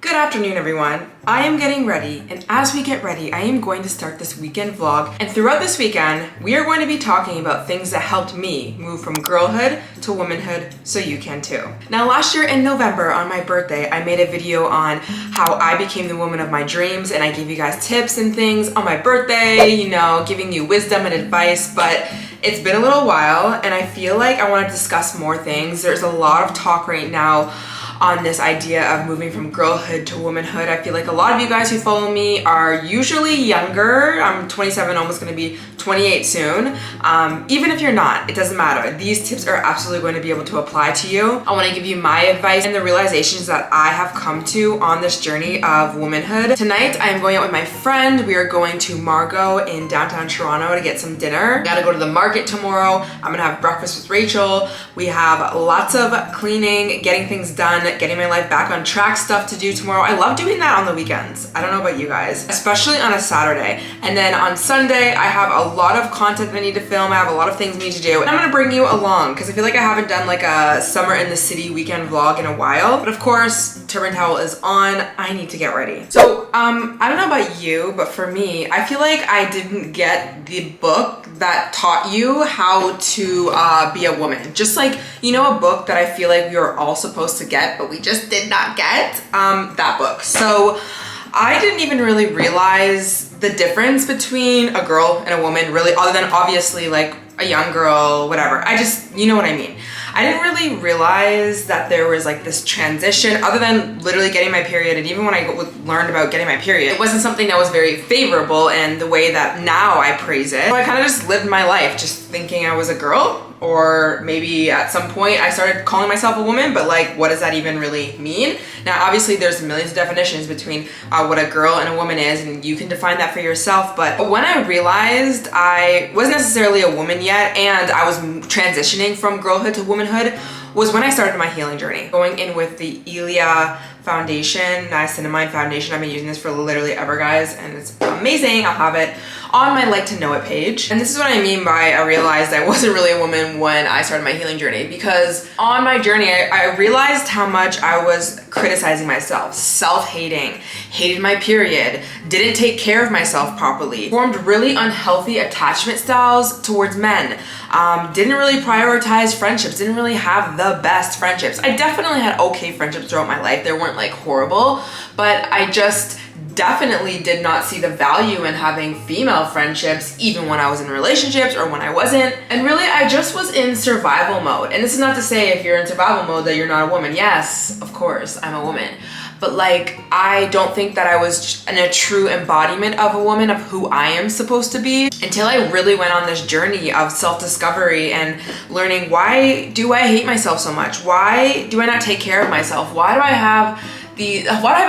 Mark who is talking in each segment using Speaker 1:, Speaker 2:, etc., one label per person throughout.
Speaker 1: Good afternoon, everyone. I am getting ready, and as we get ready, I am going to start this weekend vlog. And throughout this weekend, we are going to be talking about things that helped me move from girlhood to womanhood, so you can too. Now, last year in November, on my birthday, I made a video on how I became the woman of my dreams, and I gave you guys tips and things on my birthday, you know, giving you wisdom and advice, but it's been a little while, and I feel like I want to discuss more things. There's a lot of talk right now on this idea of moving from girlhood to womanhood. I feel like a lot of you guys who follow me are usually younger. I'm 27, almost gonna be 28 soon. Even if you're not, it doesn't matter. These tips are absolutely going to be able to apply to you. I wanna give you my advice and the realizations that I have come to on this journey of womanhood. Tonight, I am going out with my friend. We are going to Margot in downtown Toronto to get some dinner. Gotta go to the market tomorrow. I'm gonna have breakfast with Rachel. We have lots of cleaning, getting things done, getting my life back on track stuff to do tomorrow. I love doing that on the weekends. I don't know about you guys, especially on a Saturday. And then on Sunday, I have a lot of content I need to film. I have a lot of things I need to do. And I'm gonna bring you along because I feel like I haven't done like a summer in the city weekend vlog in a while. But of course, Turban Towel is on. I need to get ready. So I don't know about you, but for me, I feel like I didn't get the book that taught you how to be a woman. Just like, you know, a book that I feel like we were all supposed to get, but we just did not get, that book. So I didn't even really realize the difference between a girl and a woman, really, other than obviously like a young girl, whatever. You know what I mean. I didn't really realize that there was like this transition other than literally getting my period. And even when I learned about getting my period, it wasn't something that was very favorable in the way that now I praise it. So I kind of just lived my life just thinking I was a girl, or maybe at some point I started calling myself a woman, but like, what does that even really mean? Now, obviously there's millions of definitions between what a girl and a woman is, and you can define that for yourself. But when I realized I wasn't necessarily a woman yet, and I was transitioning from girlhood to womanhood, was when I started my healing journey. Going in with the Ilia foundation, niacinamide foundation. I've been using this for literally ever, guys, and it's amazing. I'll have it on my like to know it page. And this is what I mean by I realized I wasn't really a woman when I started my healing journey, because on my journey, I realized how much I was criticizing myself, self-hating, hated my period, didn't take care of myself properly, formed really unhealthy attachment styles towards men, didn't really prioritize friendships, didn't really have the best friendships. I definitely had okay friendships throughout my life. They weren't like horrible, but I just definitely did not see the value in having female friendships, even when I was in relationships or when I wasn't. And really, I just was in survival mode. And this is not to say if you're in survival mode that you're not a woman. Yes, of course, I'm a woman. But like, I don't think that I was in a true embodiment of a woman, of who I am supposed to be, until I really went on this journey of self-discovery and learning, why do I hate myself so much? Why do I not take care of myself? Why do I have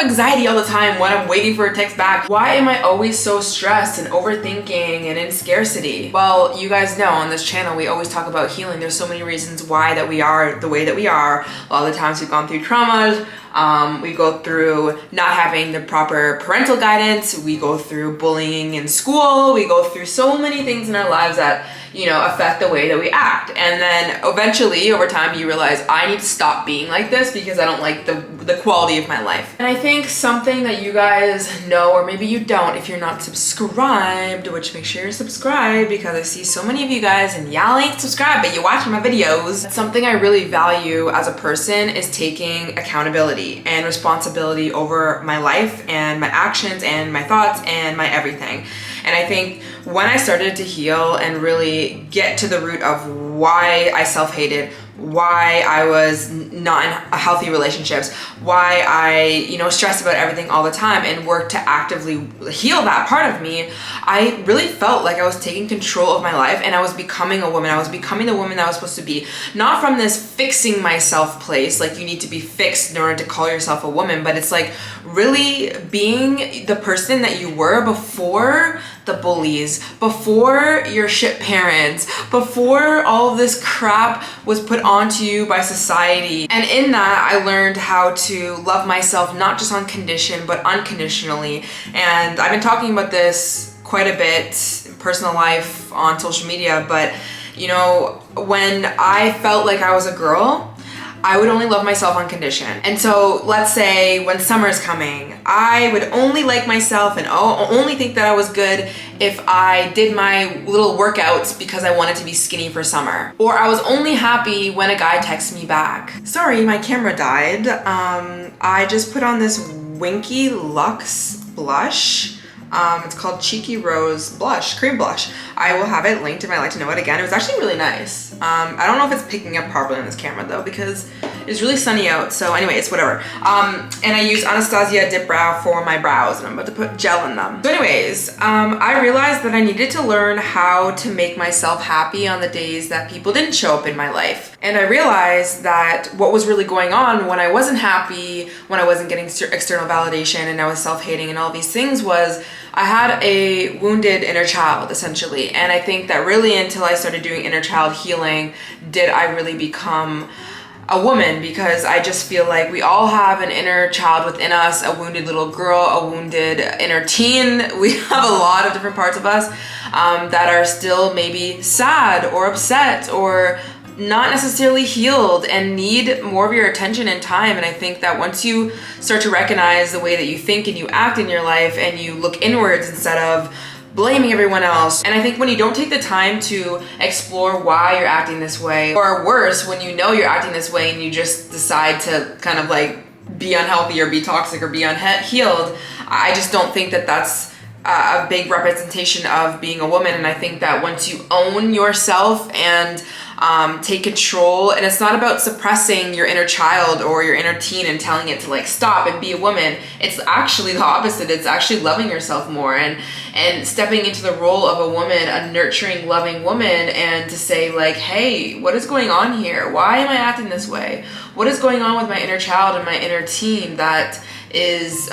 Speaker 1: anxiety all the time when I'm waiting for a text back? Why am I always so stressed and overthinking and in scarcity? Well, you guys know on this channel, we always talk about healing. There's so many reasons why that we are the way that we are. A lot of the times we've gone through traumas. We go through not having the proper parental guidance. We go through bullying in school. We go through so many things in our lives that, you know, affect the way that we act. And then eventually over time you realize, I need to stop being like this because I don't like the quality of my life. And I think something that you guys know, or maybe you don't if you're not subscribed, which make sure you're subscribed, because I see so many of you guys and y'all ain't subscribed, but you're watching my videos. Something I really value as a person is taking accountability and responsibility over my life and my actions and my thoughts and my everything. And I think when I started to heal and really get to the root of why I self-hated, why I was not in healthy relationships, why I, you know, stressed about everything all the time, and worked to actively heal that part of me, I really felt like I was taking control of my life and I was becoming a woman. I was becoming the woman that I was supposed to be. Not from this fixing myself place, like you need to be fixed in order to call yourself a woman, but it's like really being the person that you were before the bullies, before your shit parents, before all of this crap was put onto you by society. And in that, I learned how to love myself, not just on condition, but unconditionally. And I've been talking about this quite a bit in personal life, on social media, but you know, when I felt like I was a girl, I would only love myself on condition. And so let's say when summer is coming, I would only like myself and only think that I was good if I did my little workouts because I wanted to be skinny for summer. Or I was only happy when a guy texts me back. Sorry, my camera died. I just put on this Winky Luxe blush. It's called Cheeky Rose Blush, Cream Blush. I will have it linked if I'd like to know it again. It was actually really nice. I don't know if it's picking up properly on this camera though, because it's really sunny out. So anyway, it's whatever. And I use Anastasia Dip Brow for my brows, and I'm about to put gel in them. So anyways, I realized that I needed to learn how to make myself happy on the days that people didn't show up in my life. And I realized that what was really going on when I wasn't happy, when I wasn't getting external validation and I was self-hating and all these things was I had a wounded inner child, essentially. And I think that really until I started doing inner child healing, did I really become a woman, because I just feel like we all have an inner child within us, a wounded little girl, a wounded inner teen. We have a lot of different parts of us that are still maybe sad or upset or not necessarily healed and need more of your attention and time. And I think that once you start to recognize the way that you think and you act in your life and you look inwards instead of blaming everyone else. And I think when you don't take the time to explore why you're acting this way, or worse, when you know you're acting this way and you just decide to kind of like be unhealthy or be toxic or be unhealed, I just don't think that that's a big representation of being a woman. And I think that once you own yourself and take control, and it's not about suppressing your inner child or your inner teen and telling it to like stop and be a woman. It's actually the opposite. It's actually loving yourself more and stepping into the role of a woman, a nurturing, loving woman, and to say like, hey, what is going on here? Why am I acting this way? What is going on with my inner child and my inner teen that is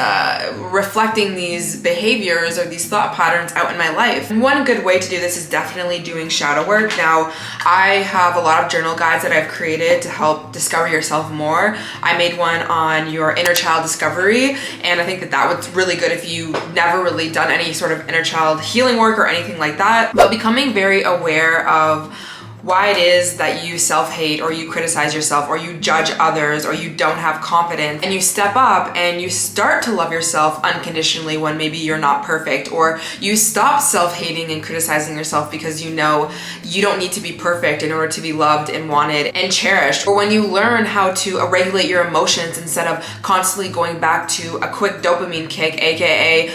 Speaker 1: reflecting these behaviors or these thought patterns out in my life? And one good way to do this is definitely doing shadow work. Now, I have a lot of journal guides that I've created to help discover yourself more. I made one on your inner child discovery, and I think that that was really good if you've never really done any sort of inner child healing work or anything like that. But becoming very aware of why it is that you self-hate or you criticize yourself or you judge others or you don't have confidence, and you step up and you start to love yourself unconditionally when maybe you're not perfect, or you stop self-hating and criticizing yourself because you know you don't need to be perfect in order to be loved and wanted and cherished, or when you learn how to regulate your emotions instead of constantly going back to a quick dopamine kick, aka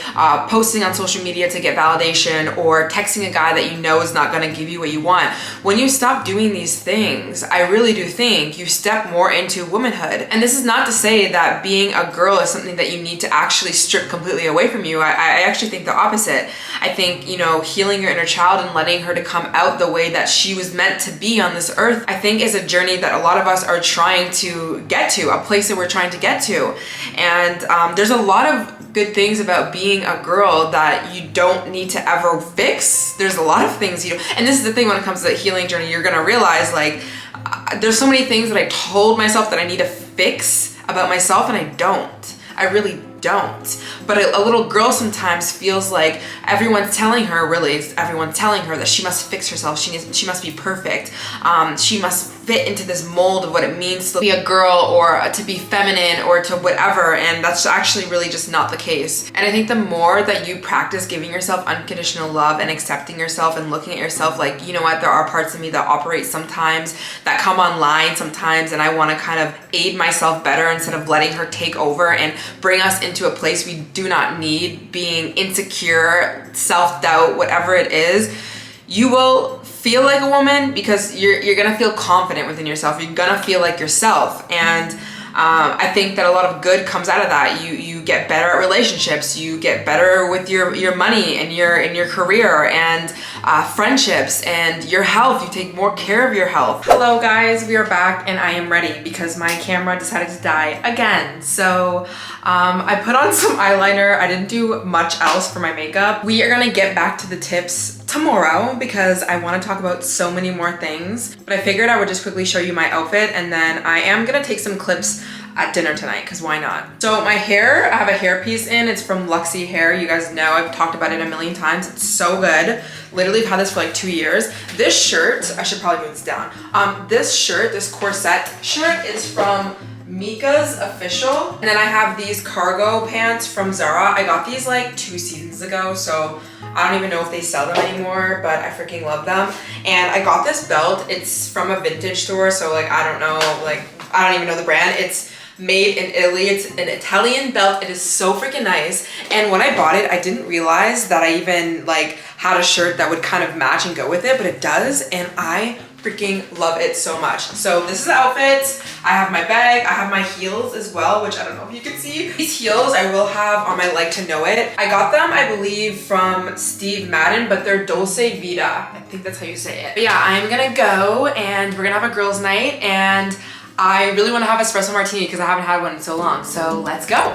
Speaker 1: posting on social media to get validation or texting a guy that you know is not going to give you what you want. When you stop doing these things, I really do think you step more into womanhood. And this is not to say that being a girl is something that you need to actually strip completely away from you. I actually think the opposite. I think, you know, healing your inner child and letting her to come out the way that she was meant to be on this earth, I think is a journey that a lot of us are trying to get to, a place that we're trying to get to. And there's a lot of good things about being a girl that you don't need to ever fix. There's a lot of things and this is the thing when it comes to the healing journey, you're gonna realize like there's so many things that I told myself that I need to fix about myself, and I don't. I really don't. But a little girl sometimes feels like everyone's telling her that she must fix herself. She must be perfect. She must fit into this mold of what it means to be a girl or to be feminine or to whatever, and that's actually really just not the case. And I think the more that you practice giving yourself unconditional love and accepting yourself and looking at yourself like, you know what, there are parts of me that operate sometimes, that come online sometimes, and I want to kind of aid myself better instead of letting her take over and bring us into a place we do not need, being insecure, self-doubt, whatever it is. You will feel like a woman because you're gonna feel confident within yourself. You're gonna feel like yourself, and I think that a lot of good comes out of that. You get better at relationships. You get better with your money and your career and friendships and your health. You take more care of your health. Hello guys, we are back and I am ready because my camera decided to die again. So I put on some eyeliner. I didn't do much else for my makeup. We are gonna get back to the tips tomorrow because I want to talk about so many more things. But I figured I would just quickly show you my outfit, and then I am gonna take some clips at dinner tonight, because why not? So my hair, I have a hairpiece in. It's from Luxie Hair. You guys know I've talked about it a million times. It's so good. Literally, I've had this for like 2 years. This shirt, I should probably move this down. This shirt, this corset shirt is from Mika's Official. And then I have these cargo pants from Zara. I got these like 2 seasons ago, so I don't even know if they sell them anymore, but I freaking love them. And I got this belt. It's from a vintage store, so like I don't know, like I don't even know the brand. It's made in Italy. It's an Italian belt. It is so freaking nice. And when I bought it, I didn't realize that I even like had a shirt that would kind of match and go with it, but it does, and I freaking love it so much. So this is the outfit. I have my bag. I have my heels as well, which I don't know if you can see. These heels I will have on my Like to Know It. I got them, I believe, from Steve Madden, but they're Dulce Vita. I think that's how you say it. But yeah, I'm gonna go and we're gonna have a girls' night, and I really want to have espresso martini because I haven't had one in so long. So let's go.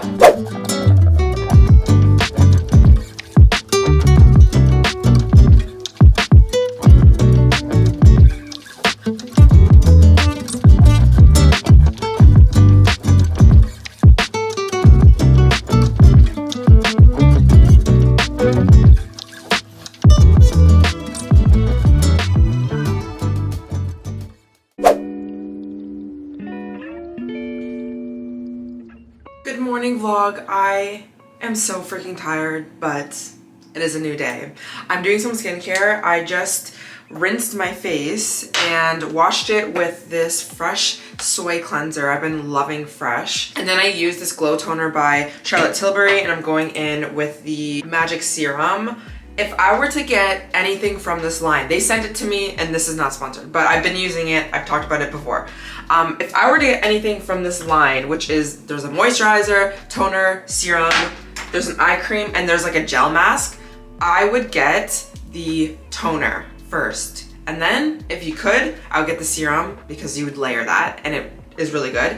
Speaker 1: Good morning vlog. I am so freaking tired, but it is a new day. I'm doing some skincare. I just rinsed my face and washed it with this Fresh Soy Cleanser. I've been loving Fresh. And then I used this Glow Toner by Charlotte Tilbury, and I'm going in with the Magic Serum. If I were to get anything from this line, they sent it to me, and this is not sponsored, but I've been using it. I've talked about it before. If I were to get anything from this line, which is, there's a moisturizer, toner, serum, there's an eye cream, and there's like a gel mask, I would get the toner first. And then, if you could, I would get the serum because you would layer that, and it is really good.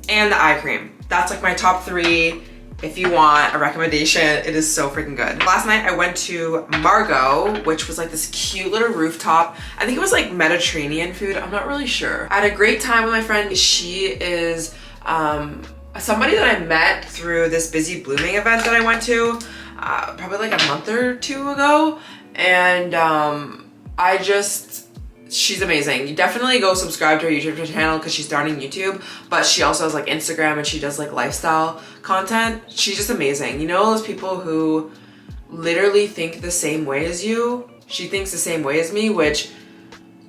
Speaker 1: And the eye cream. That's like my top 3. If you want a recommendation, it is so freaking good. Last night I went to Margot, which was like this cute little rooftop. I think it was like Mediterranean food. I'm not really sure. I had a great time with my friend. She is somebody that I met through this Busy Blooming event that I went to probably like a month or 2 ago. And she's amazing. You definitely go subscribe to her YouTube channel because she's starting YouTube, but she also has like Instagram and she does like lifestyle content. She's just amazing. You know those people who literally think the same way as you? She thinks the same way as me, which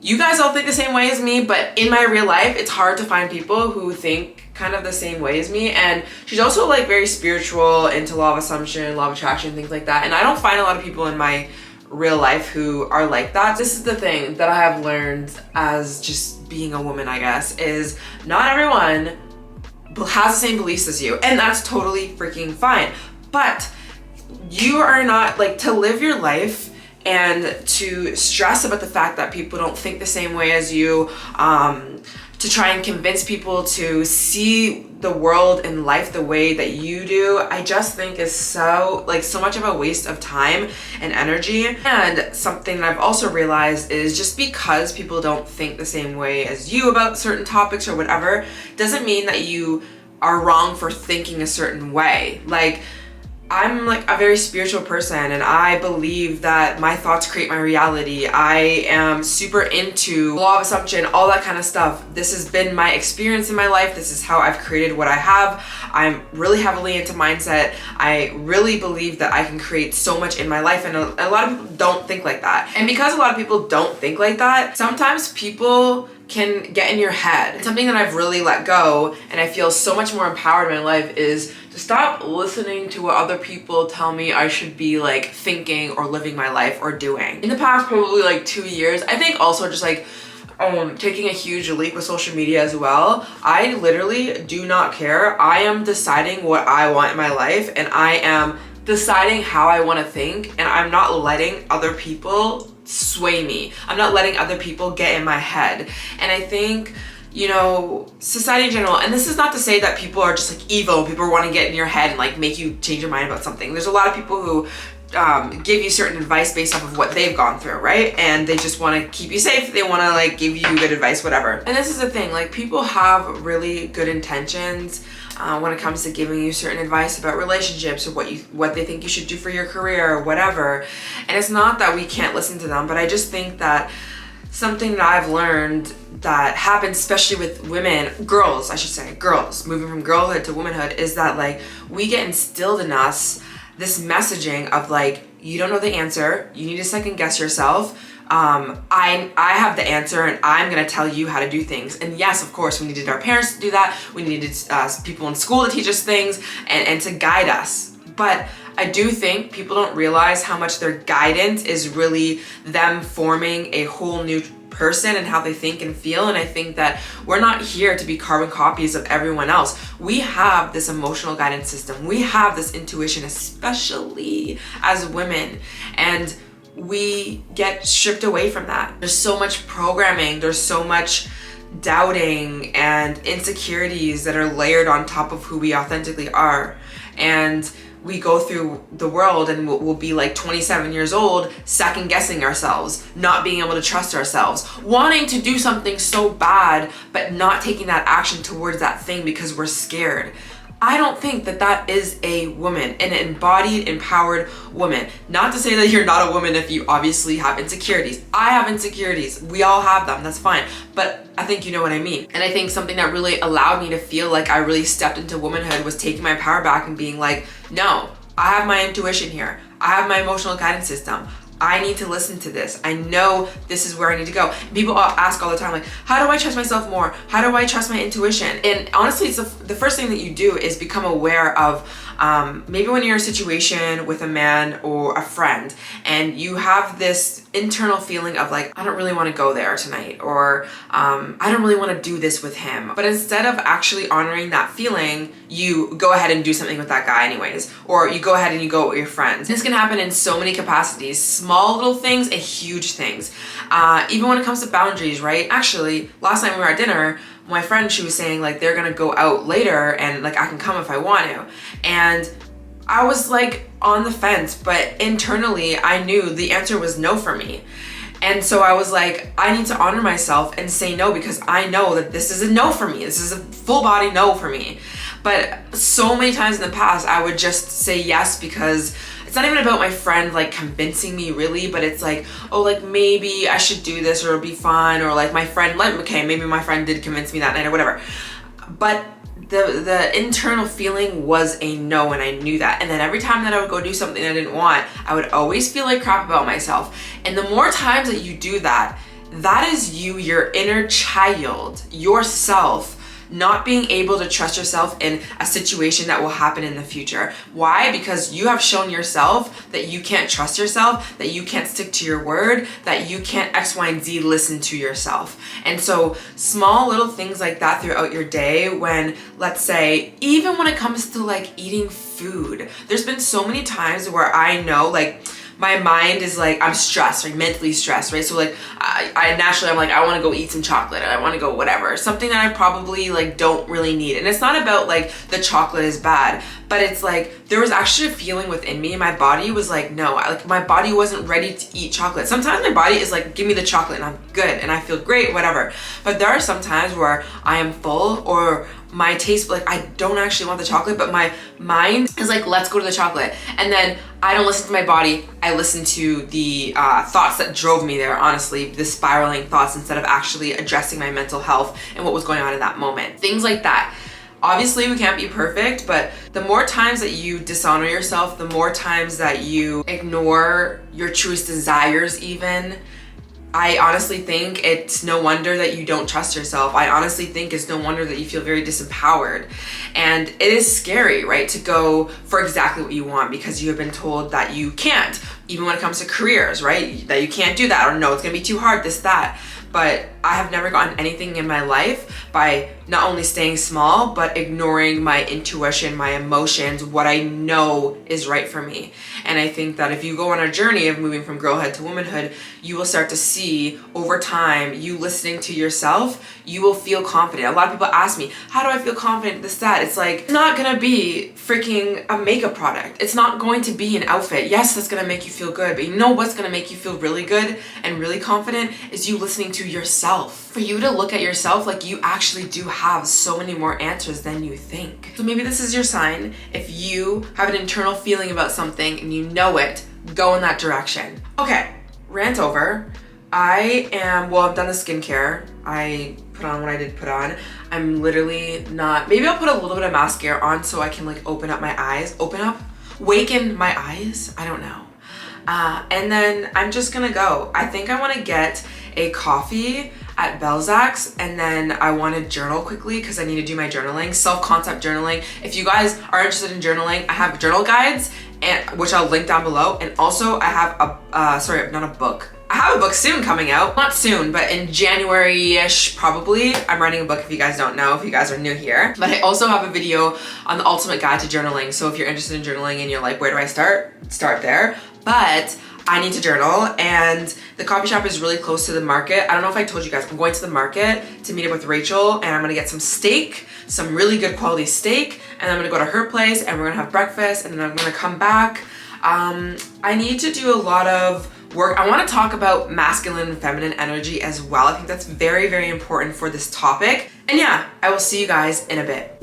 Speaker 1: you guys all think the same way as me, but in my real life, it's hard to find people who think kind of the same way as me. And she's also like very spiritual, into law of assumption, law of attraction, things like that. And I don't find a lot of people in my real life who are like that. This is the thing that I have learned as just being a woman, I guess, is not everyone has the same beliefs as you, and that's totally freaking fine. But you are not, like, to live your life and to stress about the fact that people don't think the same way as you, to try and convince people to see the world and life the way that you do, I just think is so much of a waste of time and energy. And something that I've also realized is just because people don't think the same way as you about certain topics or whatever, doesn't mean that you are wrong for thinking a certain way. Like, I'm like a very spiritual person, and I believe that my thoughts create my reality. I am super into law of assumption, all that kind of stuff. This has been my experience in my life. This is how I've created what I have. I'm really heavily into mindset. I really believe that I can create so much in my life, and a lot of people don't think like that. And because a lot of people don't think like that, sometimes people can get in your head. Something that I've really let go, and I feel so much more empowered in my life, is to stop listening to what other people tell me I should be like thinking or living my life or doing. In the past probably like 2 years, I think also just like taking a huge leap with social media as well, I literally do not care. I am deciding what I want in my life, and I am deciding how I want to think, and I'm not letting other people sway me. I'm not letting other people get in my head. And I think, you know, society in general, and this is not to say that people are just like evil, people want to get in your head and like make you change your mind about something. There's a lot of people who give you certain advice based off of what they've gone through, right? And they just want to keep you safe. They want to like give you good advice, whatever. And this is the thing, like people have really good intentions when it comes to giving you certain advice about relationships or what they think you should do for your career or whatever. And it's not that we can't listen to them, but I just think that something that I've learned that happens, especially with women, girls, I should say, girls moving from girlhood to womanhood, is that like we get instilled in us this messaging of like, you don't know the answer, you need to second guess yourself. I have the answer and I'm gonna tell you how to do things. And yes, of course, we needed our parents to do that. We needed people in school to teach us things and to guide us. But I do think people don't realize how much their guidance is really them forming a whole new person and how they think and feel. And I think that we're not here to be carbon copies of everyone else. We have this emotional guidance system. We have this intuition, especially as women. And we get stripped away from that. There's so much programming. There's so much doubting and insecurities that are layered on top of who we authentically are. And we go through the world and we'll be like 27 years old, second guessing ourselves, not being able to trust ourselves, wanting to do something so bad, but not taking that action towards that thing because we're scared. I don't think that that is a woman, an embodied, empowered woman. Not to say that you're not a woman if you obviously have insecurities. I have insecurities. We all have them. That's fine. But I think you know what I mean. And I think something that really allowed me to feel like I really stepped into womanhood was taking my power back and being like, no, I have my intuition here. I have my emotional guidance system. I need to listen to this. I know this is where I need to go. And people ask all the time, like, how do I trust myself more? How do I trust my intuition? And honestly, it's the first thing that you do is become aware of maybe when you're in a situation with a man or a friend and you have this internal feeling of like, I don't really want to go there tonight, or I don't really want to do this with him. But instead of actually honoring that feeling, you go ahead and do something with that guy anyways, or you go ahead and you go with your friends. This can happen in so many capacities, small little things and huge things. Even when it comes to boundaries, right? Actually, last night we were at dinner, my friend, she was saying like they're gonna go out later and like I can come if I want to. And I was like on the fence, but internally I knew the answer was no for me. And so I was like, I need to honor myself and say no, because I know that this is a no for me. This is a full body no for me. But so many times in the past, I would just say yes because it's not even about my friend like convincing me really, but it's like, oh, like maybe I should do this or it'll be fun, or like my friend, like, okay, maybe my friend did convince me that night or whatever. But the internal feeling was a no, and I knew that. And then every time that I would go do something I didn't want, I would always feel like crap about myself. And the more times that you do that, that is you, your inner child, yourself, not being able to trust yourself in a situation that will happen in the future. Why? Because you have shown yourself that you can't trust yourself, that you can't stick to your word, that you can't X, Y, and Z listen to yourself. And so small little things like that throughout your day, when, let's say, even when it comes to like eating food, there's been so many times where I know like my mind is like, I'm stressed, like mentally stressed, right? So like I naturally, I'm like, I want to go eat some chocolate, and I want to go whatever, something that I probably like don't really need. And it's not about like the chocolate is bad, but it's like there was actually a feeling within me, my body was like, no, like my body wasn't ready to eat chocolate. Sometimes my body is like, give me the chocolate and I'm good and I feel great, whatever. But there are some times where I am full, or my taste, like I don't actually want the chocolate, but my mind is like, let's go to the chocolate. And then I don't listen to my body. I listen to the thoughts that drove me there, honestly, the spiraling thoughts, instead of actually addressing my mental health and what was going on in that moment. Things like that. Obviously, we can't be perfect, but the more times that you dishonor yourself, the more times that you ignore your truest desires even, I honestly think it's no wonder that you don't trust yourself. I honestly think it's no wonder that you feel very disempowered. And it is scary, right, to go for exactly what you want because you have been told that you can't, even when it comes to careers, right? That you can't do that, or no, it's gonna be too hard, this, that. But I have never gotten anything in my life by not only staying small, but ignoring my intuition, my emotions, what I know is right for me. And I think that if you go on a journey of moving from girlhood to womanhood, you will start to see over time, you listening to yourself, you will feel confident. A lot of people ask me, how do I feel confident, this, that? It's like, it's not gonna be freaking a makeup product. It's not going to be an outfit. Yes, that's gonna make you feel good, but you know what's gonna make you feel really good and really confident is you listening to yourself. For you to look at yourself like you actually do have so many more answers than you think. So maybe this is your sign. If you have an internal feeling about something and you know it, go in that direction. Okay, rant over. I've done the skincare. I put on what I did put on. I'm literally not, maybe I'll put a little bit of mascara on so I can like open up my eyes, waken my eyes, I don't know. And then I'm just gonna go. I think I wanna get a coffee at Belzac's, and then I want to journal quickly because I need to do my journaling, self-concept journaling. If you guys are interested in journaling, I have journal guides, which I'll link down below. And also I have not a book. I have a book soon coming out. Not soon, but in January-ish, probably. I'm writing a book if you guys don't know, if you guys are new here. But I also have a video on the ultimate guide to journaling. So if you're interested in journaling and you're like, where do I start? Start there. But I need to journal, and the coffee shop is really close to the market. I don't know if I told you guys, I'm going to the market to meet up with Rachel, and I'm gonna get some steak, some really good quality steak, and I'm gonna go to her place and we're gonna have breakfast, and then I'm gonna come back. I need to do a lot of work. I wanna talk about masculine and feminine energy as well. I think that's very, very important for this topic. And yeah, I will see you guys in a bit.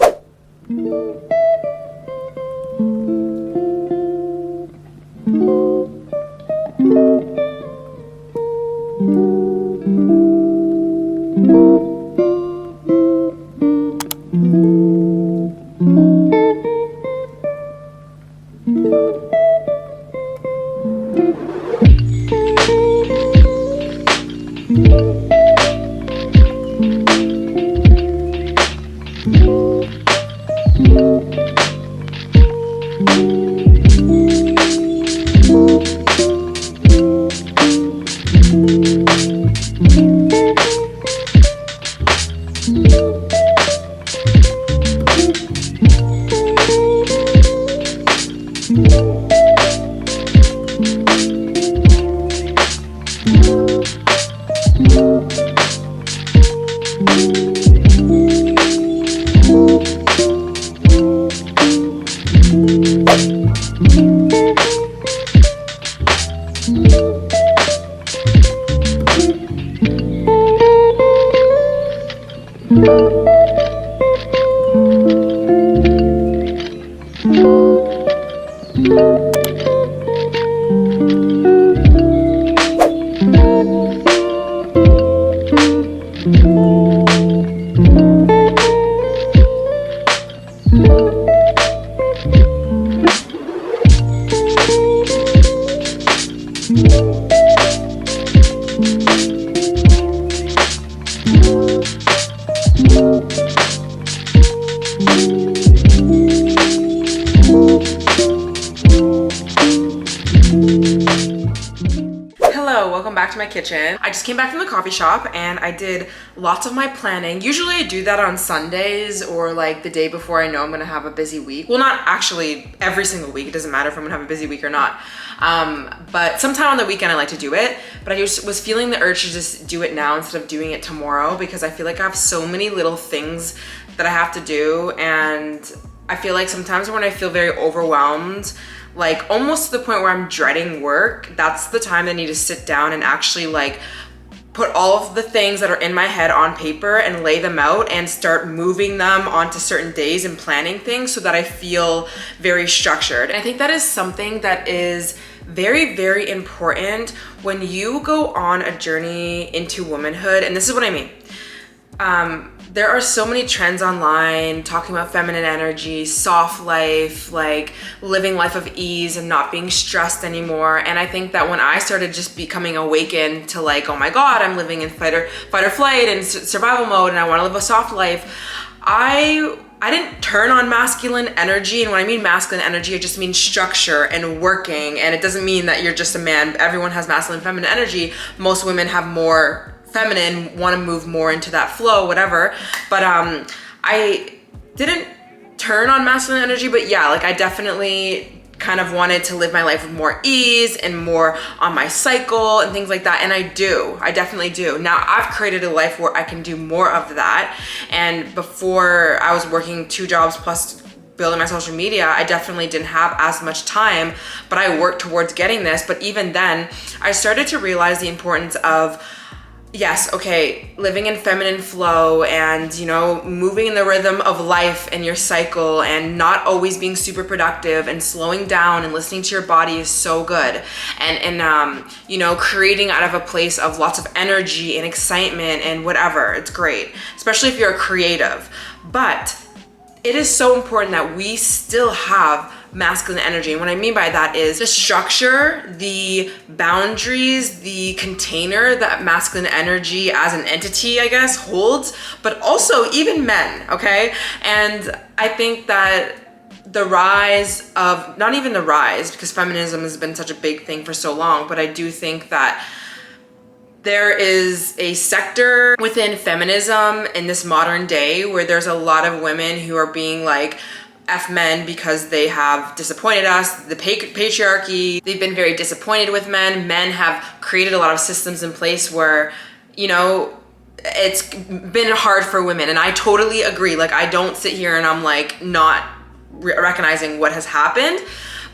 Speaker 1: Back to my kitchen. I just came back from the coffee shop and I did lots of my planning. Usually I do that on Sundays or like the day before I know I'm gonna have a busy week. Well, not actually every single week. It doesn't matter if I'm gonna have a busy week or not. But sometime on the weekend I like to do it. But I just was feeling the urge to just do it now instead of doing it tomorrow because I feel like I have so many little things that I have to do, and I feel like sometimes when I feel very overwhelmed, like almost to the point where I'm dreading work, that's the time I need to sit down and actually like put all of the things that are in my head on paper and lay them out and start moving them onto certain days and planning things so that I feel very structured. And I think that is something that is very, very important when you go on a journey into womanhood. And this is what I mean. There are so many trends online talking about feminine energy, soft life, like living life of ease and not being stressed anymore. And I think that when I started just becoming awakened to like, oh my God, I'm living in fight or flight and survival mode and I want to live a soft life, I didn't turn on masculine energy. And when I mean masculine energy, I just mean structure and working. And it doesn't mean that you're just a man. Everyone has masculine and feminine energy. Most women have more feminine, want to move more into that flow, whatever. But I didn't turn on masculine energy, but yeah, like I definitely kind of wanted to live my life with more ease and more on my cycle and things like that. And I definitely do. Now I've created a life where I can do more of that. And before, I was working 2 jobs plus building my social media, I definitely didn't have as much time, but I worked towards getting this. But even then, I started to realize the importance of, yes, okay, living in feminine flow and, you know, moving in the rhythm of life and your cycle and not always being super productive, and slowing down and listening to your body is so good. And you know, creating out of a place of lots of energy and excitement and whatever, it's great, especially if you're a creative. But it is so important that we still have masculine energy. And what I mean by that is the structure, the boundaries, the container that masculine energy as an entity, I guess, holds, but also even men, okay? And I think that the rise of, not even the rise, because feminism has been such a big thing for so long, but I do think that there is a sector within feminism in this modern day where there's a lot of women who are being like, F men because they have disappointed us, the patriarchy, they've been very disappointed with men. Men have created a lot of systems in place where, you know, it's been hard for women. And I totally agree. Like, I don't sit here and I'm like not recognizing what has happened.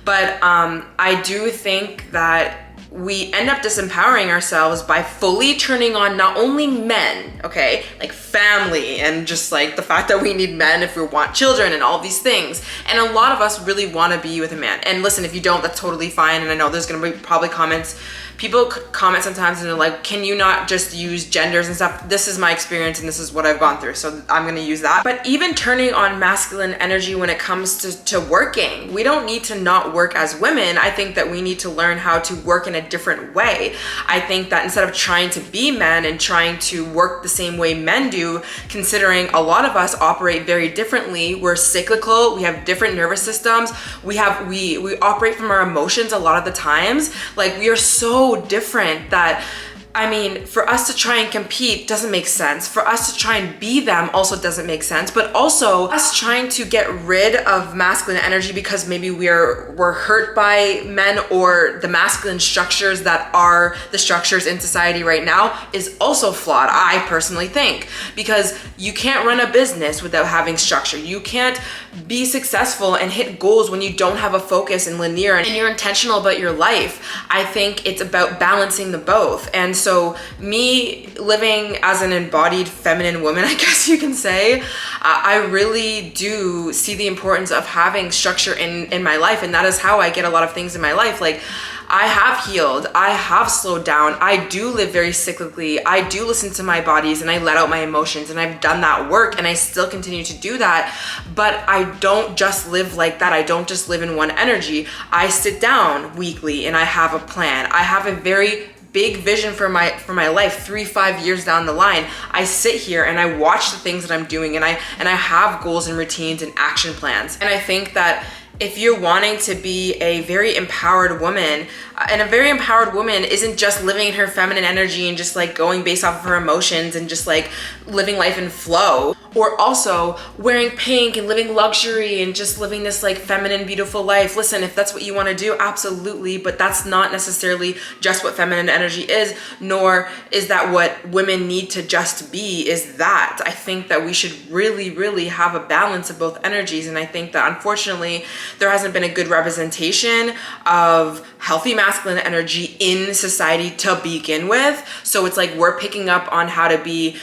Speaker 1: But I do think that we end up disempowering ourselves by fully turning on not only men, okay, like family and just like the fact that we need men if we want children and all these things. And a lot of us really want to be with a man. And listen, if you don't, that's totally fine. And I know there's going to be probably comments. People comment sometimes and they're like, can you not just use genders and stuff? This is my experience and this is what I've gone through, so I'm gonna use that. But even turning on masculine energy when it comes to working, we don't need to not work as women. I think that we need to learn how to work in a different way. I think that instead of trying to be men and trying to work the same way men do, considering a lot of us operate very differently, we're cyclical, we have different nervous systems, we operate from our emotions a lot of the times. Like, we are so different that, I mean, for us to try and compete doesn't make sense. For us to try and be them also doesn't make sense. But also us trying to get rid of masculine energy because maybe we're hurt by men or the masculine structures that are the structures in society right now is also flawed, I personally think. Because you can't run a business without having structure. You can't be successful and hit goals when you don't have a focus and linear and you're intentional about your life. I think it's about balancing the both. And so me living as an embodied feminine woman, I guess you can say, I really do see the importance of having structure in my life. And that is how I get a lot of things in my life. Like, I have healed, I have slowed down, I do live very cyclically, I do listen to my bodies and I let out my emotions, and I've done that work and I still continue to do that. But I don't just live like that. I don't just live in one energy. I sit down weekly and I have a plan. I have a very big vision for my life 3-5 years down the line. I sit here and I watch the things that I'm doing, and I have goals and routines and action plans. And I think that if you're wanting to be a very empowered woman, and a very empowered woman isn't just living in her feminine energy and just like going based off of her emotions and just like living life in flow, or also wearing pink and living luxury and just living this like feminine, beautiful life. Listen, if that's what you want to do, absolutely, but that's not necessarily just what feminine energy is, nor is that what women need to just be, is that. I think that we should really, really have a balance of both energies. And I think that unfortunately, there hasn't been a good representation of healthy masculine energy in society to begin with. So it's like we're picking up on how to be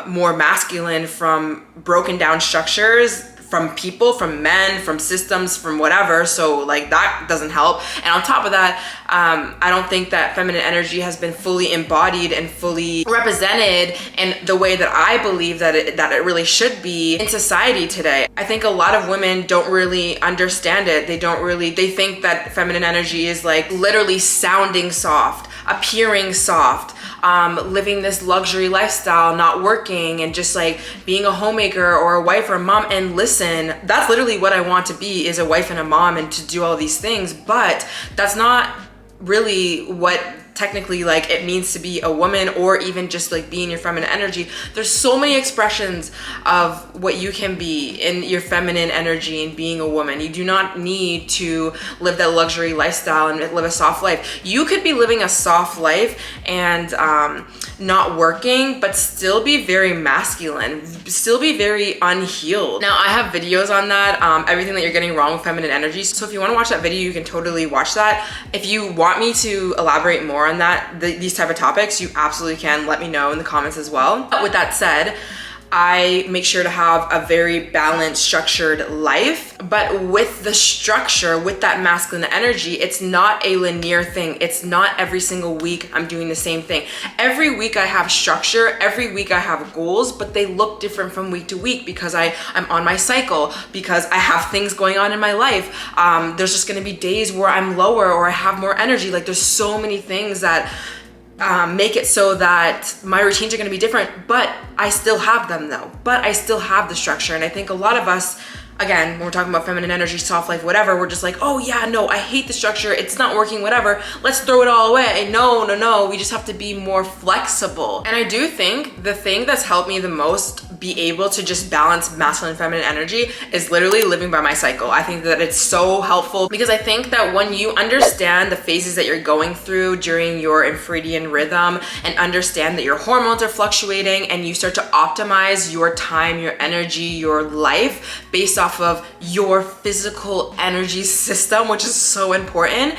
Speaker 1: more masculine from broken down structures, from people, from men, from systems, from whatever. So like that doesn't help. And on top of that, I don't think that feminine energy has been fully embodied and fully represented in the way that I believe that it really should be in society today. I think a lot of women don't really understand it. They think that feminine energy is like literally sounding soft, appearing soft, living this luxury lifestyle, not working, and just like being a homemaker or a wife or a mom. And listen, that's literally what I want to be, is a wife and a mom and to do all these things. But that's not really what technically like it means to be a woman, or even just like being your feminine energy. There's so many expressions of what you can be in your feminine energy and being a woman. You do not need to live that luxury lifestyle and live a soft life. You could be living a soft life and not working, but still be very masculine, still be very unhealed. Now I have videos on that, everything that you're getting wrong with feminine energy. So if you want to watch that video, you can totally watch that. If you want me to elaborate more on that, these type of topics, you absolutely can. Let me know in the comments as well. But with that said, I make sure to have a very balanced, structured life, but with the structure, with that masculine energy, it's not a linear thing. It's not every single week I'm doing the same thing. Every week I have structure, every week I have goals, but they look different from week to week because I'm on my cycle, because I have things going on in my life. There's just gonna be days where I'm lower or I have more energy. Like there's so many things that make it so that my routines are going to be different, but I still have them though. But I still have the structure. And I think a lot of us, again, when we're talking about feminine energy, soft life, whatever, we're just like, oh yeah, no, I hate the structure. It's not working, whatever. Let's throw it all away. No. We just have to be more flexible. And I do think the thing that's helped me the most be able to just balance masculine and feminine energy is literally living by my cycle. I think that it's so helpful because I think that when you understand the phases that you're going through during your infradian rhythm and understand that your hormones are fluctuating and you start to optimize your time, your energy, your life based off of your physical energy system, which is so important.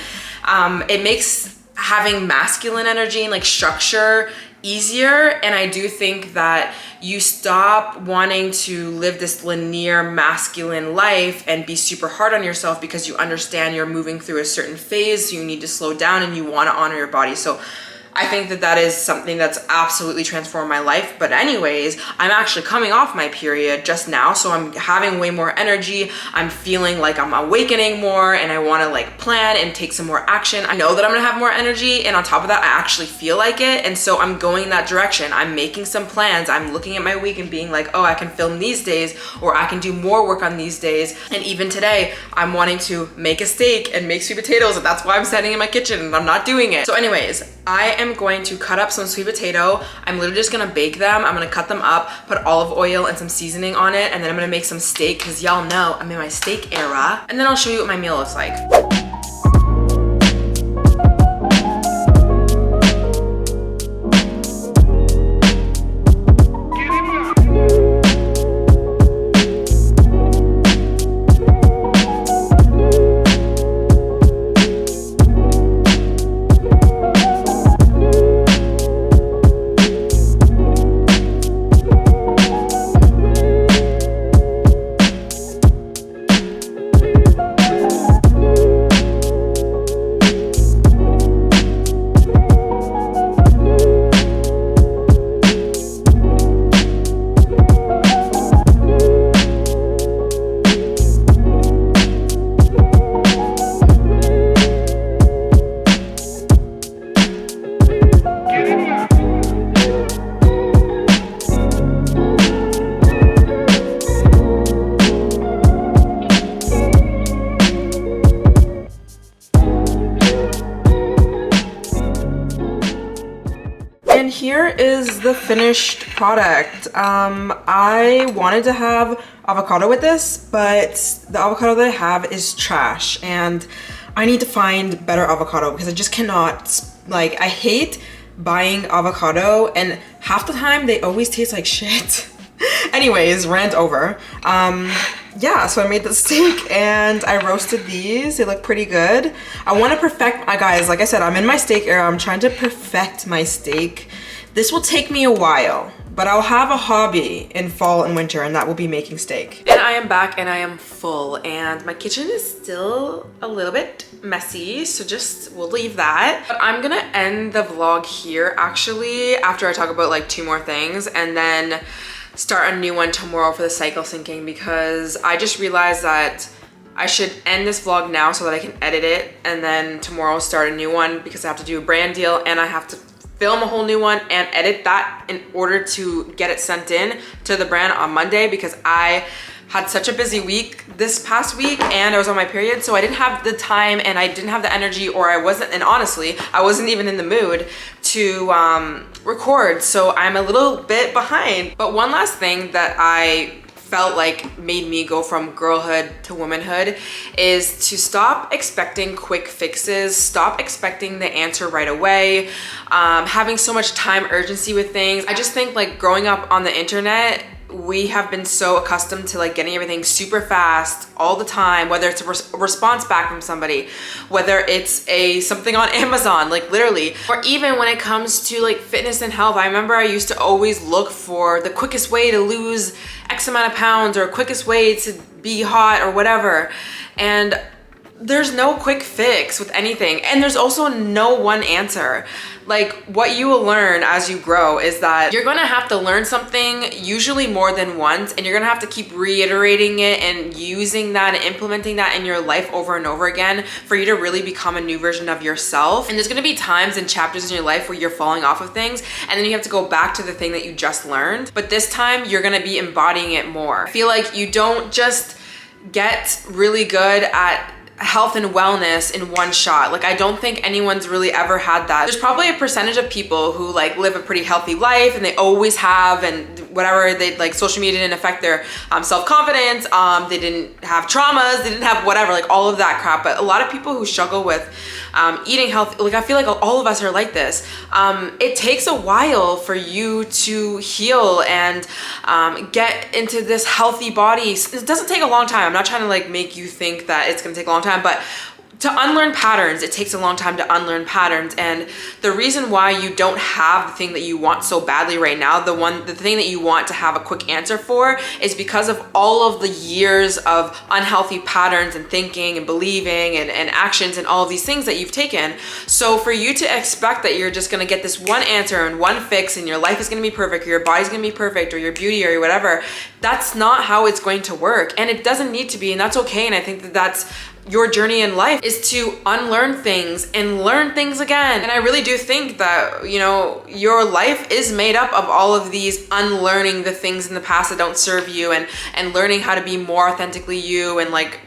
Speaker 1: It makes having masculine energy and like structure easier. And I do think that you stop wanting to live this linear masculine life and be super hard on yourself because you understand you're moving through a certain phase, so you need to slow down and you want to honor your body. So I think that that is something that's absolutely transformed my life. But anyways, I'm actually coming off my period just now, so I'm having way more energy. I'm feeling like I'm awakening more and I want to like plan and take some more action. I know that I'm gonna have more energy, and on top of that, I actually feel like it, and so I'm going in that direction. I'm making some plans. I'm looking at my week and being like, oh, I can film these days, or I can do more work on these days. And even today, I'm wanting to make a steak and make sweet potatoes, and that's why I'm standing in my kitchen and I'm not doing it. So anyways, I am going to cut up some sweet potato. I'm literally just gonna bake them. I'm gonna cut them up, put olive oil and some seasoning on it, and then I'm gonna make some steak because y'all know I'm in my steak era. And then I'll show you what my meal looks like. Here is the finished product. I wanted to have avocado with this, but the avocado that I have is trash, and I need to find better avocado because I just cannot, like, I hate buying avocado and half the time they always taste like shit. Anyways, rant over. Yeah, so I made the steak and I roasted these. They look pretty good. I want to perfect, guys, like I said, I'm in my steak era. I'm trying to perfect my steak. This will take me a while, but I'll have a hobby in fall and winter, and that will be making steak. And I am back and I am full, and my kitchen is still a little bit messy, so just we'll leave that. But I'm gonna end the vlog here actually after I talk about like 2 more things, and then start a new one tomorrow for the cycle syncing, because I just realized that I should end this vlog now so that I can edit it, and then tomorrow start a new one because I have to do a brand deal and I have to film a whole new one and edit that in order to get it sent in to the brand on Monday, because I had such a busy week this past week, and I was on my period, so I didn't have the time and I didn't have the energy, or I wasn't, and honestly, I wasn't even in the mood to record, so I'm a little bit behind. But one last thing that I felt like made me go from girlhood to womanhood is to stop expecting quick fixes, stop expecting the answer right away, having so much time urgency with things. I just think like growing up on the internet, we have been so accustomed to like getting everything super fast all the time, whether it's a response back from somebody, whether it's something on Amazon, like literally, or even when it comes to like fitness and health. I remember I used to always look for the quickest way to lose X amount of pounds, or quickest way to be hot or whatever. And there's no quick fix with anything. And there's also no one answer. Like what you will learn as you grow is that you're gonna have to learn something usually more than once, and you're gonna have to keep reiterating it and using that and implementing that in your life over and over again for you to really become a new version of yourself. And there's gonna be times and chapters in your life where you're falling off of things, and then you have to go back to the thing that you just learned. But this time you're gonna be embodying it more. I feel like you don't just get really good at health and wellness in one shot. Like I don't think anyone's really ever had that. There's probably a percentage of people who like live a pretty healthy life, and they always have, and whatever, they like social media didn't affect their self-confidence, they didn't have traumas, they didn't have whatever, like all of that crap. But a lot of people who struggle with eating healthy, like I feel like all of us are like this. It takes a while for you to heal and get into this healthy body. It doesn't take a long time. I'm not trying to like make you think that it's gonna take a long time, but to unlearn patterns, it takes a long time to unlearn patterns. And the reason why you don't have the thing that you want so badly right now, the thing that you want to have a quick answer for, is because of all of the years of unhealthy patterns and thinking and believing and actions and all of these things that you've taken. So for you to expect that you're just gonna get this one answer and one fix and your life is gonna be perfect, or your body's gonna be perfect, or your beauty or whatever, that's not how it's going to work. And it doesn't need to be, and that's okay. And I think that that's your journey in life, is to unlearn things and learn things again. And I really do think that, you know, your life is made up of all of these unlearning the things in the past that don't serve you, and learning how to be more authentically you, and like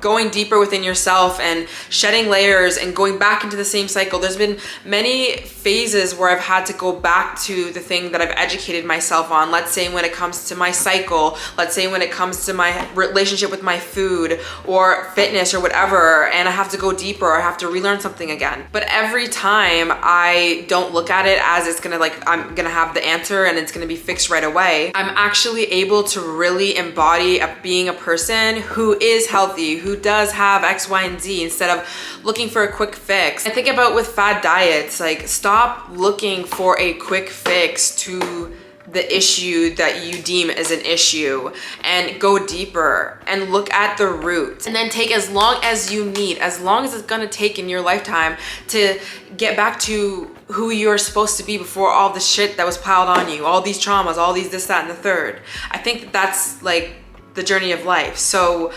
Speaker 1: going deeper within yourself and shedding layers and going back into the same cycle. There's been many phases where I've had to go back to the thing that I've educated myself on. Let's say when it comes to my cycle, let's say when it comes to my relationship with my food or fitness or whatever, and I have to go deeper, or I have to relearn something again. But every time I don't look at it as it's gonna, like, I'm gonna have the answer and it's gonna be fixed right away. I'm actually able to really embody being a person who is healthy, who does have X, Y, and Z, instead of looking for a quick fix. I think about with fad diets, like stop looking for a quick fix to the issue that you deem as an issue, and go deeper and look at the root, and then take as long as you need, as long as it's gonna take in your lifetime to get back to who you're supposed to be before all the shit that was piled on you, all these traumas, all these this, that, and the third. I think that's like the journey of life. So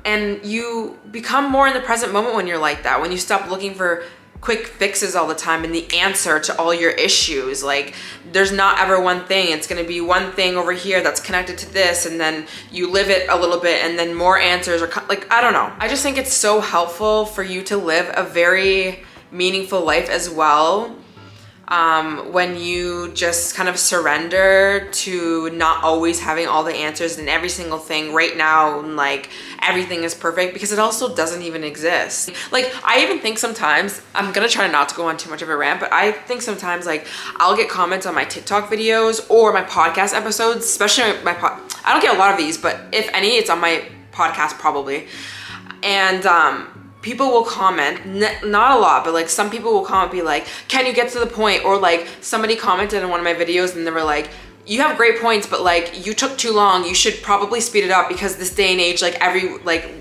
Speaker 1: and you become more in the present moment when you're like that, when you stop looking for quick fixes all the time and the answer to all your issues. Like there's not ever one thing. It's going to be one thing over here that's connected to this, and then you live it a little bit and then more answers are like, I don't know. I just think it's so helpful for you to live a very meaningful life as well, when you just kind of surrender to not always having all the answers and every single thing right now, and like everything is perfect, because it also doesn't even exist. Like I even think sometimes, I'm gonna try not to go on too much of a rant, but I think sometimes like I'll get comments on my TikTok videos or my podcast episodes, especially I don't get a lot of these, but if any, it's on my podcast probably. And people will comment, not a lot, but like some people will comment, be like, can you get to the point? Or like somebody commented in one of my videos and they were like, you have great points, but like you took too long. You should probably speed it up, because this day and age, like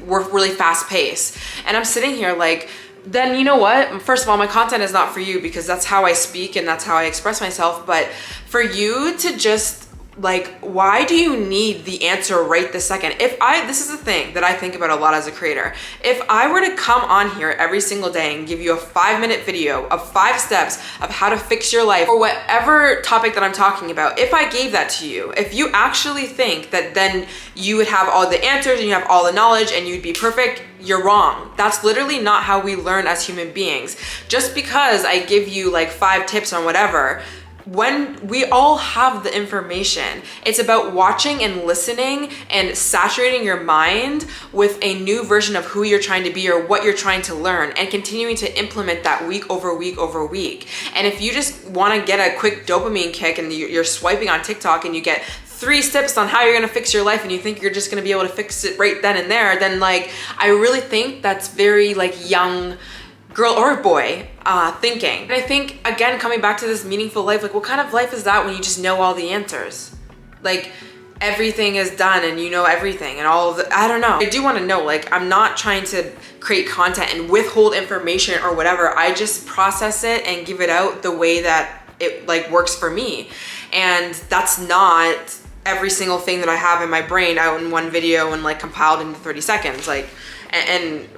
Speaker 1: we're really fast paced. And I'm sitting here like, then you know what? First of all, my content is not for you, because that's how I speak and that's how I express myself. But for you to just Like, why do you need the answer right this second? This is the thing that I think about a lot as a creator. If I were to come on here every single day and give you a 5-minute video of 5 steps of how to fix your life or whatever topic that I'm talking about, if I gave that to you, if you actually think that then you would have all the answers and you have all the knowledge and you'd be perfect, you're wrong. That's literally not how we learn as human beings. Just because I give you like 5 tips on whatever, when we all have the information, it's about watching and listening and saturating your mind with a new version of who you're trying to be or what you're trying to learn and continuing to implement that week over week over week. And if you just want to get a quick dopamine kick and you're swiping on TikTok and you get 3 steps on how you're gonna fix your life and you think you're just gonna be able to fix it right then and there, then like, I really think that's very like young girl or boy thinking. And I think, again, coming back to this meaningful life, like what kind of life is that when you just know all the answers? Like everything is done and you know everything and all of the, I don't know. I do want to know, like, I'm not trying to create content and withhold information or whatever. I just process it and give it out the way that it like works for me. And that's not every single thing that I have in my brain out in one video and like compiled into 30 seconds. Like,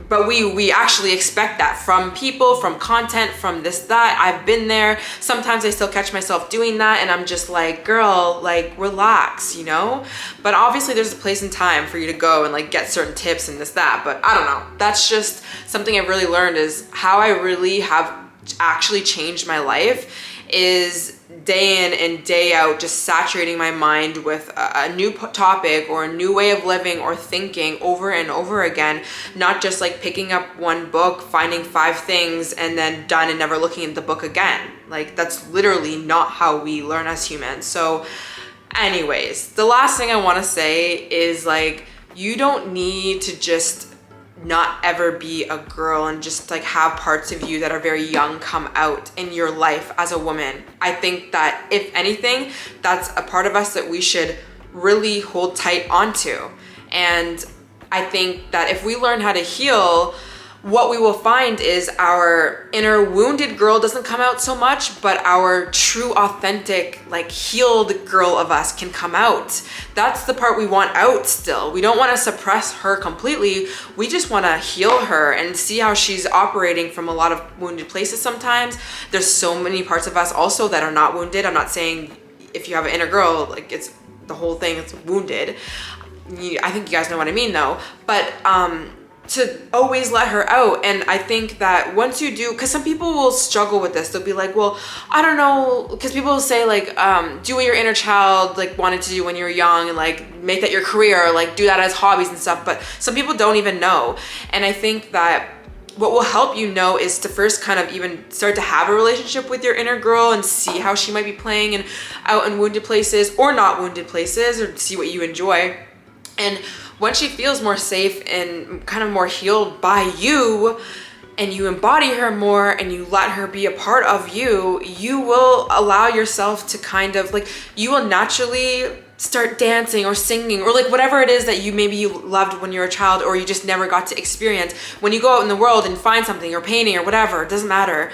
Speaker 1: but we actually expect that from people, from content, from this, that. I've been there. Sometimes I still catch myself doing that and I'm just like, girl, like relax, you know? But obviously there's a place and time for you to go and like get certain tips and this, that. But I don't know. That's just something I've really learned, is how I really have actually changed my life is day in and day out, just saturating my mind with a new topic or a new way of living or thinking over and over again, not just like picking up one book, finding 5 things and then done and never looking at the book again. Like that's literally not how we learn as humans. So anyways, the last thing I want to say is like, you don't need to just not ever be a girl and just like have parts of you that are very young come out in your life as a woman. I think that if anything, that's a part of us that we should really hold tight onto. And I think that if we learn how to heal, what we will find is our inner wounded girl doesn't come out so much, but our true, authentic, like healed girl of us can come out. That's the part we want out still. We don't want to suppress her completely. We just want to heal her and see how she's operating from a lot of wounded places sometimes. There's so many parts of us also that are not wounded. I'm not saying if you have an inner girl, like it's the whole thing is wounded. I think you guys know what I mean though. But to always let her out. And I think that once you do, because some people will struggle with this, they'll be like, well, I don't know, because people will say like, do what your inner child like wanted to do when you were young and like make that your career, or like do that as hobbies and stuff. But some people don't even know. And I think that what will help you know is to first kind of even start to have a relationship with your inner girl and see how she might be playing and out in wounded places or not wounded places, or see what you enjoy. And once she feels more safe and kind of more healed by you, and you embody her more and you let her be a part of you, you will allow yourself to kind of like, you will naturally start dancing or singing or like whatever it is that you loved when you were a child or you just never got to experience. When you go out in the world and find something or painting or whatever, it doesn't matter.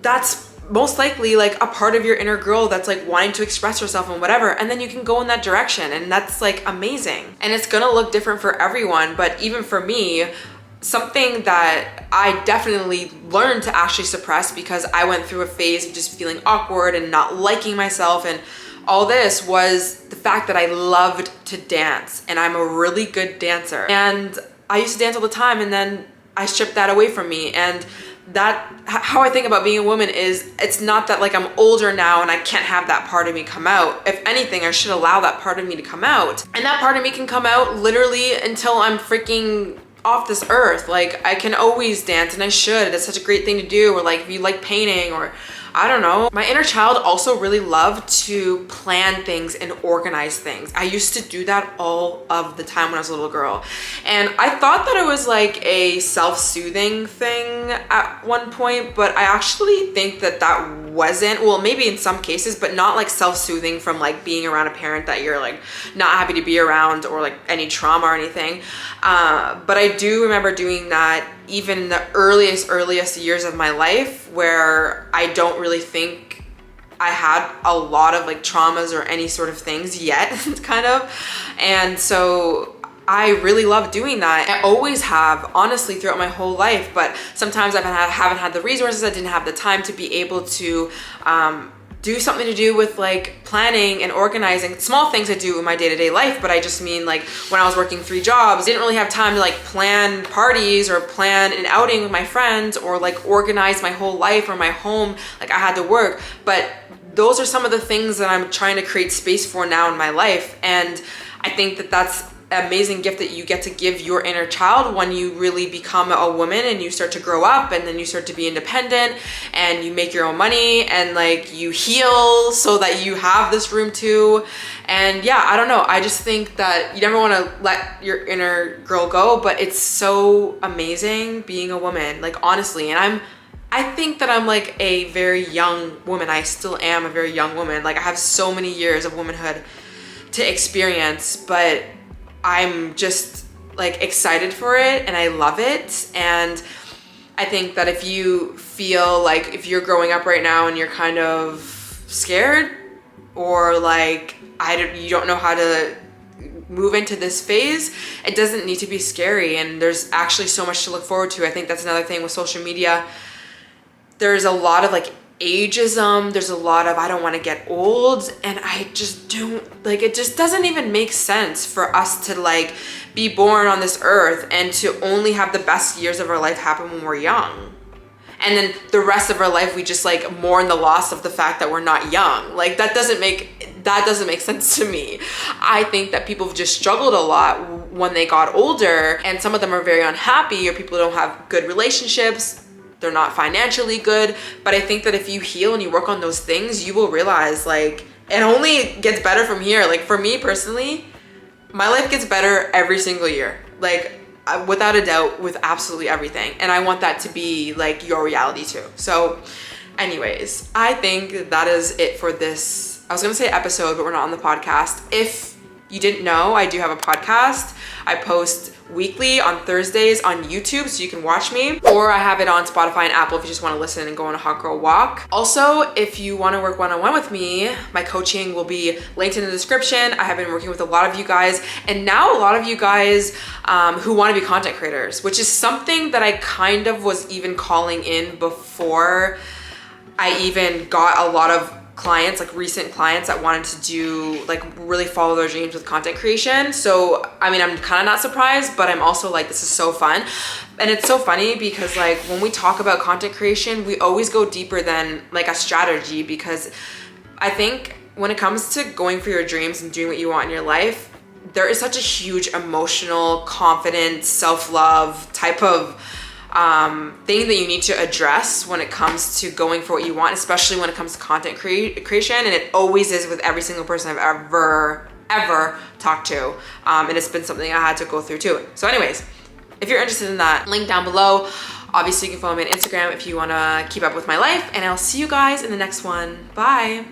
Speaker 1: That's most likely like a part of your inner girl that's like wanting to express herself and whatever, and then you can go in that direction, and that's like amazing. And it's gonna look different for everyone, but even for me, something that I definitely learned to actually suppress because I went through a phase of just feeling awkward and not liking myself and all this, was the fact that I loved to dance, and I'm a really good dancer, and I used to dance all the time, and then I stripped that away from me. And that, how I think about being a woman is, it's not that like I'm older now and I can't have that part of me come out. If anything, I should allow that part of me to come out. And that part of me can come out literally until I'm freaking off this earth. Like I can always dance, and I should. It's such a great thing to do. Or like if you like painting, or I don't know. My inner child also really loved to plan things and organize things. I used to do that all of the time when I was a little girl. And I thought that it was like a self-soothing thing at one point, but I actually think that that wasn't, well, maybe in some cases, but not like self-soothing from like being around a parent that you're like not happy to be around, or like any trauma or anything. But I do remember doing that even in the earliest years of my life, where I don't really think I had a lot of like traumas or any sort of things yet, kind of. And so I really love doing that. I always have, honestly, throughout my whole life, but sometimes I haven't had the resources, I didn't have the time to be able to do something to do with like planning and organizing small things I do in my day-to-day life. But I just mean like when I was working 3 jobs, I didn't really have time to like plan parties or plan an outing with my friends or like organize my whole life or my home. Like I had to work. But those are some of the things that I'm trying to create space for now in my life. And I think that that's an amazing gift that you get to give your inner child when you really become a woman and you start to grow up, and then you start to be independent and you make your own money and like you heal so that you have this room too. And yeah, I don't know, I just think that you never want to let your inner girl go, but it's so amazing being a woman, like honestly. And I think that I'm like a very young woman. I still am a very young woman. Like I have so many years of womanhood to experience, but I'm just like excited for it and I love it. And I think that if you feel like if you're growing up right now and you're kind of scared or like you don't know how to move into this phase, it doesn't need to be scary. And there's actually so much to look forward to. I think that's another thing with social media. There's a lot of like ageism, there's a lot of I don't want to get old, and I just don't like, it just doesn't even make sense for us to like be born on this earth and to only have the best years of our life happen when we're young, and then the rest of our life we just like mourn the loss of the fact that we're not young. Like that doesn't make sense to me. I think that people have just struggled a lot when they got older, and some of them are very unhappy, or people don't have good relationships, they're not financially good. But I think that if you heal and you work on those things, you will realize like it only gets better from here. Like for me personally, my life gets better every single year, like without a doubt, with absolutely everything. And I want that to be like your reality too. So anyways, I think that is it for this, I was gonna say episode, but we're not on the podcast. If you didn't know, I do have a podcast. I post weekly on Thursdays on YouTube, so you can watch me, or I have it on Spotify and Apple if you just want to listen and go on a hot girl walk. Also, if you want to work one-on-one with me, my coaching will be linked in the description. I have been working with a lot of you guys, and now a lot of you guys who want to be content creators, which is something that I kind of was even calling in before I even got a lot of clients, like recent clients that wanted to do like really follow their dreams with content creation. So I mean, I'm kind of not surprised, but I'm also like, this is so fun. And it's so funny because like when we talk about content creation, we always go deeper than like a strategy, because I think when it comes to going for your dreams and doing what you want in your life, there is such a huge emotional, confident, self-love type of thing that you need to address when it comes to going for what you want, especially when it comes to content creation. And it always is with every single person I've ever talked to. And it's been something I had to go through too. So anyways, if you're interested in that, link down below. Obviously you can follow me on Instagram if you want to keep up with my life, and I'll see you guys in the next one. Bye.